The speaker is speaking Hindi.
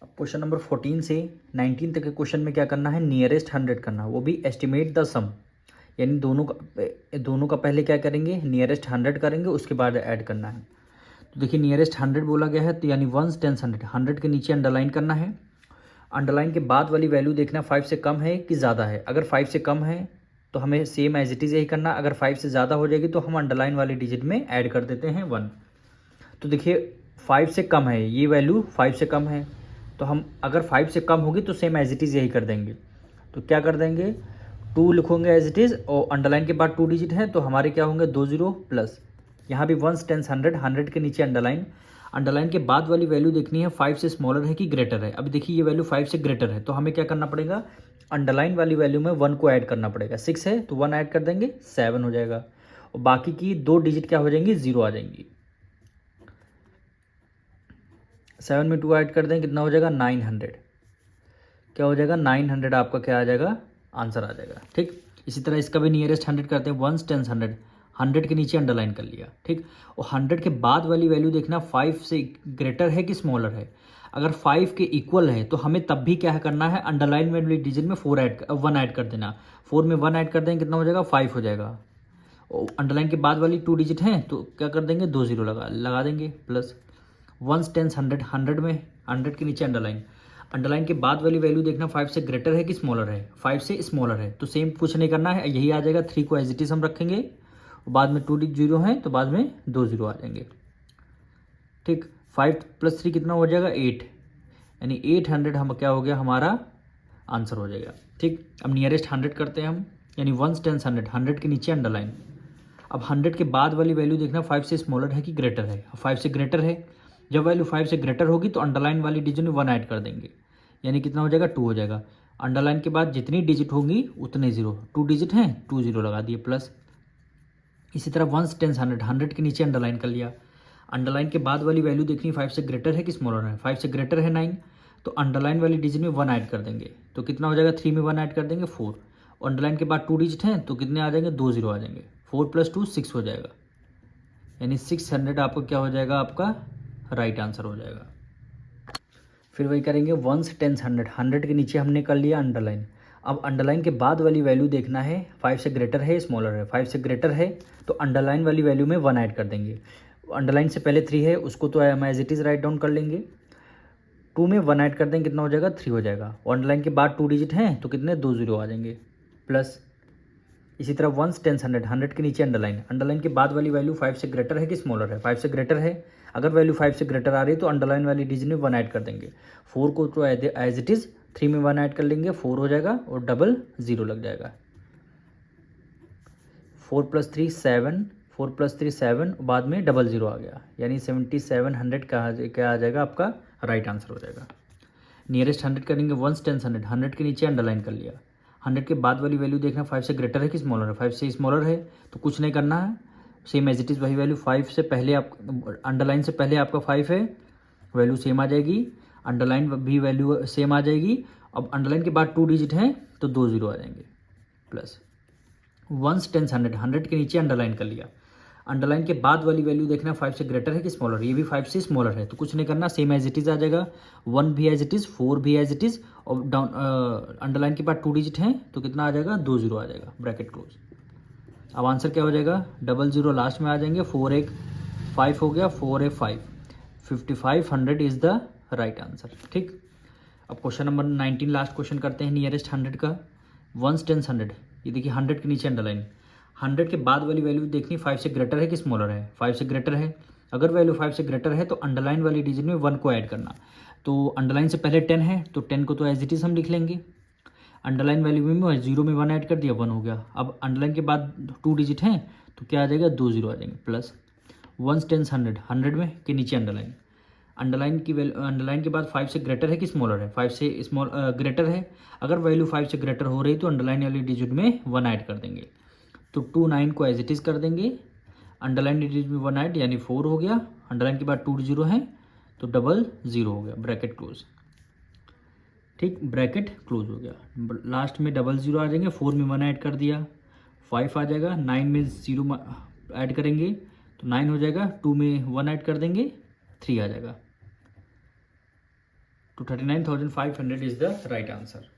अब क्वेश्चन नंबर 14 से 19 तक के क्वेश्चन में क्या करना है, नियरेस्ट 100 करना है, वो भी एस्टिमेट द सम, यानी दोनों का पहले क्या करेंगे, नियरेस्ट 100 करेंगे, उसके बाद ऐड करना है। तो देखिए नियरेस्ट 100 बोला गया है, तो यानी वंस टेंस 100, 100 के नीचे अंडरलाइन करना है। अंडरलाइन के बाद वाली वैल्यू देखना 5 से कम है कि ज़्यादा है। अगर 5 से कम है तो हमें सेम एज इट इज़ यही करना। अगर 5 से ज़्यादा हो जाएगी तो हम अंडरलाइन वाली डिजिट में ऐड कर देते हैं 1। तो देखिए 5 से कम है, ये वैल्यू 5 से कम है, तो हम अगर 5 से कम होगी तो सेम एज इट इज़ यही कर देंगे। तो क्या कर देंगे, 2 लिखोगे एज इट इज़, और अंडरलाइन के बाद 2 डिजिट है तो हमारे क्या होंगे 2 0 प्लस, यहाँ भी वंस टेंस 100, 100 के नीचे अंडरलाइन। अंडरलाइन के बाद वाली वैल्यू देखनी है 5 से स्मॉलर है कि ग्रेटर है। अब देखिए ये वैल्यू 5 से ग्रेटर है, तो हमें क्या करना पड़ेगा, अंडरलाइन वाली वैल्यू में 1 को ऐड करना पड़ेगा। 6 है तो 1 ऐड कर देंगे, 7 हो जाएगा, और बाकी की 2 डिजिट क्या हो जाएंगी, 0 आ जाएंगी। 7 में 2 ऐड कर दें, कितना हो जाएगा 900, क्या हो जाएगा 900, आपका क्या आ जाएगा, आंसर आ जाएगा। ठीक, इसी तरह इसका भी नियरेस्ट 100 करते हैं, वंस टेंस 100, 100 के नीचे अंडरलाइन कर लिया। ठीक, और 100 के बाद वाली वैल्यू देखना 5 से ग्रेटर है कि स्मॉलर है। अगर 5 के इक्वल है तो हमें तब भी क्या करना है, अंडरलाइन वाली डिजिट में 1 ऐड कर देना। 4 में 1 ऐड कर देंगे, कितना हो जाएगा 5 हो जाएगा। और अंडरलाइन के बाद वाली 2 डिजिट हैं तो क्या कर देंगे, 2 0 लगा देंगे, प्लस वंस टेंस 100, 100 में 100 के नीचे अंडरलाइन। अंडरलाइन के बाद वाली वैल्यू देखना 5 से ग्रेटर है कि स्मॉलर है। 5 से स्मॉलर है तो सेम कुछ नहीं करना है, यही आ जाएगा। 3 को एज इट इज हम रखेंगे, बाद में 2 0 हैं तो बाद में 2 0 आ जाएंगे। ठीक, 5 + 3 कितना हो जाएगा 8, यानी 800 हम क्या हो गया, हमारा आंसर हो जाएगा। ठीक, अब नियरेस्ट 100 करते हैं हम, यानी वंस टेंस 100, 100 के नीचे अंडरलाइन। अब 100 के बाद वाली वैल्यू देखना 5 से स्मॉलर है कि ग्रेटर है। 5 से ग्रेटर है, जब वैल्यू 5 से ग्रेटर होगी तो अंडरलाइन वाली डिजिट में 1 ऐड कर देंगे, यानी कितना हो जाएगा 2 हो जाएगा। अंडरलाइन के बाद जितनी डिजिट होंगी उतने 0, 2 डिजिट हैं 2 0 लगा दिए, प्लस। इसी तरह वंस टेंस 100, 100 के नीचे अंडरलाइन कर लिया। अंडरलाइन के बाद वाली वैल्यू देखनी 5 से ग्रेटर है कि स्मॉलर है। 5 से ग्रेटर है 9, तो अंडरलाइन वाली डिजिट में 1 ऐड कर देंगे, तो कितना हो जाएगा 3 में 1 ऐड कर देंगे 4, और अंडरलाइन के बाद 2 डिजिट हैं तो कितने आ जाएंगे 2 0 आ जाएंगे। 4 + 2 6 हो जाएगा, यानी 600 आपको क्या हो जाएगा, आपका राइट आंसर हो जाएगा। फिर वही करेंगे वंस टेंस 100, 100 के नीचे हमने कर लिया अंडरलाइन। अब अंडरलाइन के बाद वाली वैल्यू देखना है 5 से ग्रेटर है स्मॉलर है। 5 से ग्रेटर है तो अंडरलाइन वाली वैल्यू में 1 ऐड कर देंगे। अंडरलाइन से पहले 3 है, उसको तो हम as it is write down कर लेंगे। 2 में 1 ऐड कर देंगे, कितना हो जाएगा 3 हो जाएगा, और अंडरलाइन के बाद 2 डिजिट हैं तो कितने 2 0 आ जाएंगे, प्लस। इसी तरह वंस टेंस 100, 100 के नीचे अंडरलाइन। अंडरलाइन के बाद वाली वैल्यू 5 से ग्रेटर है कि स्मॉलर है। 5 से ग्रेटर है, अगर वैल्यू 5 से ग्रेटर आ रही है तो अंडरलाइन वाली डिजिट में 1 ऐड कर देंगे। 4 को तो एज इट इज़ 3 में 1 ऐड कर लेंगे, 4 हो जाएगा, और डबल 0 लग जाएगा। 4 + 3 7, 4 + 3 7, बाद में डबल 0 आ गया, यानी 7700 का क्या आ जाएगा, आपका राइट आंसर हो जाएगा। नियरेस्ट 100 करेंगे, वंस टेंस 100, 100 के नीचे अंडरलाइन कर लिया। 100 के बाद वाली वैल्यू देखना 5 से ग्रेटर है कि स्मॉलर है। 5 से स्मॉलर है तो कुछ नहीं करना है, सेम एज इट इज़ वही वैल्यू। 5 से पहले आप अंडरलाइन से पहले आपका 5 है, वैल्यू सेम आ जाएगी, अंडरलाइन भी वैल्यू सेम आ जाएगी। अब अंडरलाइन के बाद 2 डिजिट हैं तो 2 0 आ जाएंगे, प्लस। वंस टेंस 100, 100 के नीचे अंडरलाइन कर लिया। अंडरलाइन के बाद वाली वैल्यू देखना 5 से ग्रेटर है कि स्मॉलर, ये भी 5 से स्मॉलर है तो कुछ नहीं करना, सेम एज इट इज़ आ जाएगा। 1 भी एज इट इज़, 4 भी एज इट इज़, और डाउन अंडरलाइन के बाद 2 डिजिट हैं तो कितना आ जाएगा 2 0 आ जाएगा, ब्रैकेट क्लोज। अब आंसर क्या हो जाएगा, डबल 0 लास्ट में आ जाएंगे, 4 1 5 हो गया, 4 1 5, 5500 इज़ द राइट आंसर। ठीक, अब क्वेश्चन नंबर 19 लास्ट क्वेश्चन करते हैं नियरेस्ट 100 का। वंस टेंस 100, ये देखिए 100 के नीचे अंडरलाइन। 100 के बाद वाली वैल्यू देखनी 5 से ग्रेटर है कि स्मॉलर है। 5 से ग्रेटर है, अगर वैल्यू 5 से ग्रेटर है तो अंडरलाइन वाली डिजिट में 1 को ऐड करना। तो अंडरलाइन से पहले 10 है तो 10 को तो एज इट इज़ हम लिख लेंगे। अंडरलाइन वैल्यू में 0 में 1 ऐड कर दिया, 1 हो गया। अब अंडरलाइन के बाद 2 डिजिट हैं तो क्या आ जाएगा 2 0 आ जाएंगे, प्लस। वंस टेंस 100, 100 में के नीचे अंडरलाइन। अंडरलाइन की वैल्यू, अंडरलाइन के बाद 5 से ग्रेटर है कि स्मॉलर है। 5 से स्मॉल ग्रेटर है, अगर वैल्यू 5 से ग्रेटर हो रही तो अंडरलाइन वाली डिजिट में 1 ऐड कर देंगे। तो 2 9 को एज इट इज़ कर देंगे, अंडरलाइन डिजिट में 1 ऐड, यानी 4 हो गया। अंडरलाइन के बाद 2 0 है तो डबल 0 हो गया, ब्रैकेट क्लोज। ठीक, ब्रैकेट क्लोज हो गया। लास्ट में डबल 0 आ जाएंगे, 4 में 1 ऐड कर दिया, 5 आ जाएगा। 9 में 0 ऐड करेंगे तो 9 हो जाएगा, 2 में 1 ऐड कर देंगे, 3 आ जाएगा। तो 39,500 इज़ द राइट आंसर।